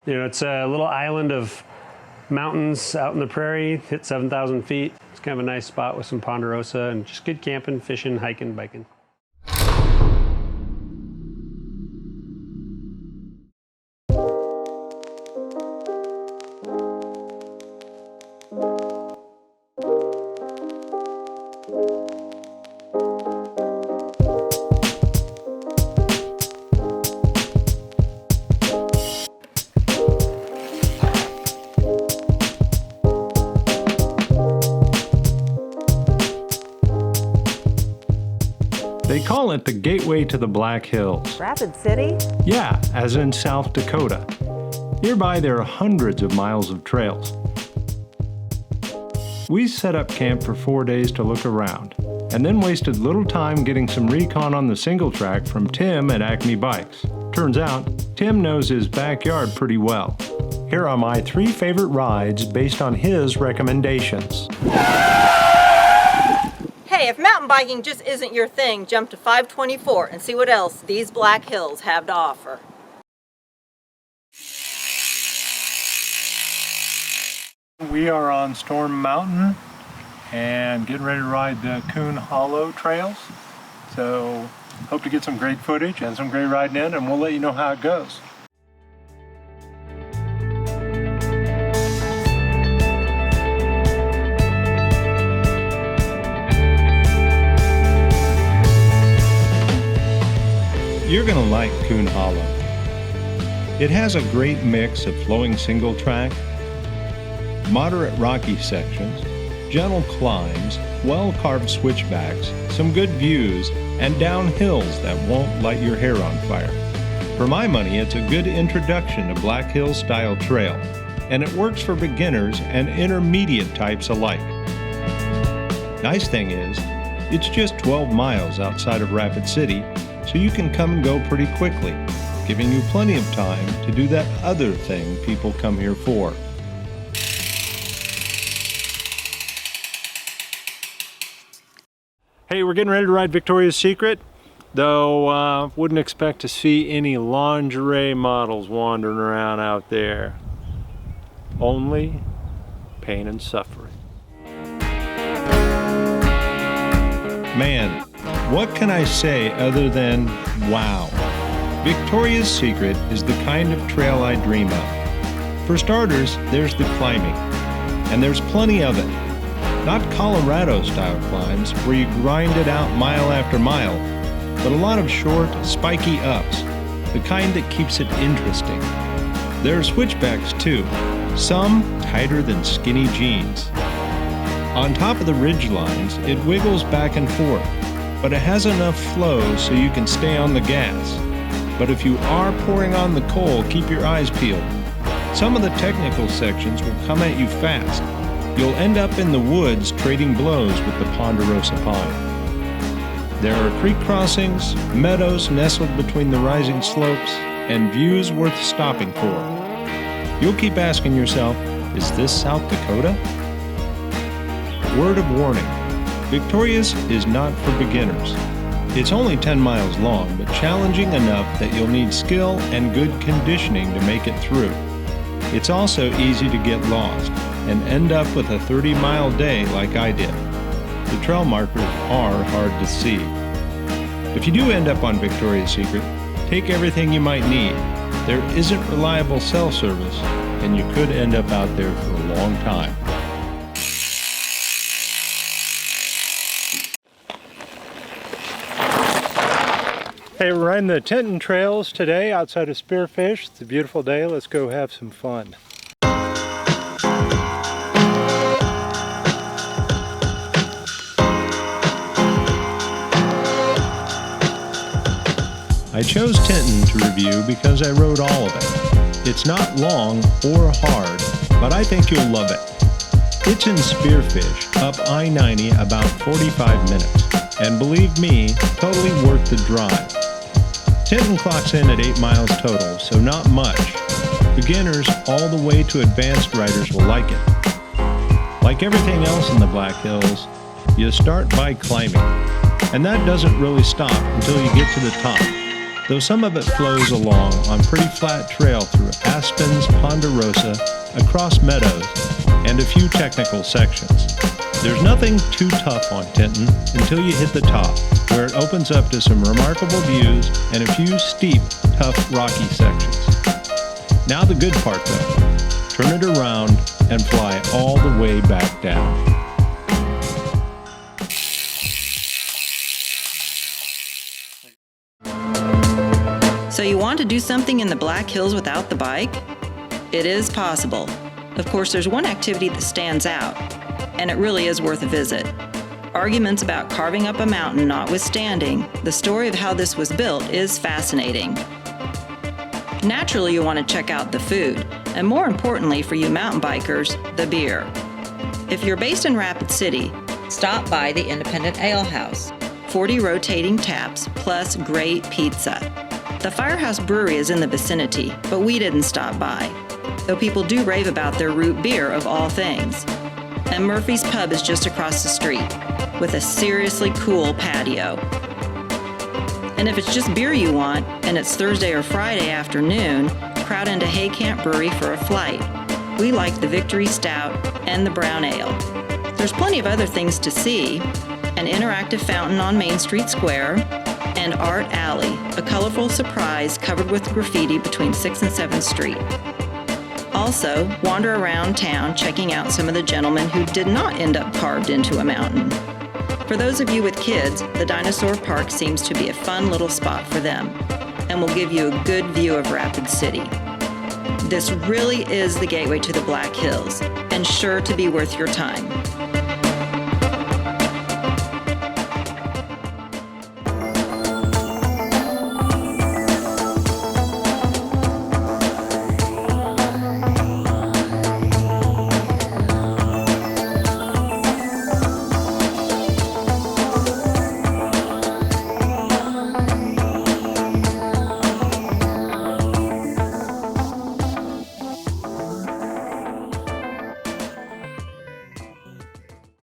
You know, it's a little island of mountains out in the prairie, hit 7,000 feet. It's kind of a nice spot with some ponderosa and just good camping, fishing, hiking, biking. They call it the gateway to the Black Hills. Rapid City? Yeah, as in South Dakota. Nearby there are hundreds of miles of trails. We set up camp for 4 days to look around, and then wasted little time getting some recon on the Singletrack from Tim at Acme Bikes. Turns out, Tim knows his backyard pretty well. Here are my 3 favorite rides based on his recommendations. Hey, if mountain biking just isn't your thing, jump to 524 and see what else these Black Hills have to offer. We are on Storm Mountain and getting ready to ride the Coon Hollow trails. So hope to get some great footage and some great riding in, and we'll let you know how it goes. You're gonna like Coon Hollow. It has a great mix of flowing single track, moderate rocky sections, gentle climbs, well-carved switchbacks, some good views, and down hills that won't light your hair on fire. For my money, it's a good introduction to Black Hills style trail, and it works for beginners and intermediate types alike. Nice thing is, it's just 12 miles outside of Rapid City, so you can come and go pretty quickly, giving you plenty of time to do that other thing people come here for. Hey, we're getting ready to ride Victoria's Secret, though wouldn't expect to see any lingerie models wandering around out there. Only pain and suffering. Man, what can I say other than wow? Victoria's Secret is the kind of trail I dream of. For starters, there's the climbing, and there's plenty of it. Not Colorado-style climbs where you grind it out mile after mile, but a lot of short, spiky ups, the kind that keeps it interesting. There are switchbacks too, some tighter than skinny jeans. On top of the ridge lines, it wiggles back and forth, but it has enough flow so you can stay on the gas. But if you are pouring on the coal, keep your eyes peeled. Some of the technical sections will come at you fast. You'll end up in the woods trading blows with the ponderosa pine. There are creek crossings, meadows nestled between the rising slopes, and views worth stopping for. You'll keep asking yourself, is this South Dakota? Word of warning, Victoria's is not for beginners. It's only 10 miles long, but challenging enough that you'll need skill and good conditioning to make it through. It's also easy to get lost and end up with a 30-mile day like I did. The trail markers are hard to see. If you do end up on Victoria's Secret, take everything you might need. There isn't reliable cell service, and you could end up out there for a long time. Hey, we're riding the Tintin trails today outside of Spearfish. It's a beautiful day. Let's go have some fun. I chose Tintin to review because I rode all of it. It's not long or hard, but I think you'll love it. It's in Spearfish, up I-90 about 45 minutes, and believe me, totally worth the drive. Tintin clocks in at 8 miles total, so not much. Beginners all the way to advanced riders will like it. Like everything else in the Black Hills, you start by climbing, and that doesn't really stop until you get to the top. though some of it flows along on pretty flat trail through aspens, ponderosa, across meadows, and a few technical sections. There's nothing too tough on Tintin until you hit the top, where it opens up to some remarkable views and a few steep, tough, rocky sections. Now the good part though, turn it around and fly all the way back down. So you want to do something in the Black Hills without the bike? It is possible. Of course, there's one activity that stands out, and it really is worth a visit. Arguments about carving up a mountain notwithstanding, the story of how this was built is fascinating. Naturally, you want to check out the food, and more importantly for you mountain bikers, the beer. If you're based in Rapid City, stop by the Independent Ale House. 40 rotating taps, plus great pizza. The Firehouse Brewery is in the vicinity, but we didn't stop by, though people do rave about their root beer of all things. And Murphy's Pub is just across the street, with a seriously cool patio. And if it's just beer you want, and it's Thursday or Friday afternoon, crowd into Hay Camp Brewery for a flight. We like the Victory Stout and the Brown Ale. There's plenty of other things to see: an interactive fountain on Main Street Square, and Art Alley, a colorful surprise covered with graffiti between 6th and 7th Street. Also, wander around town checking out some of the gentlemen who did not end up carved into a mountain. For those of you with kids, the Dinosaur Park seems to be a fun little spot for them, and will give you a good view of Rapid City. This really is the gateway to the Black Hills, and sure to be worth your time.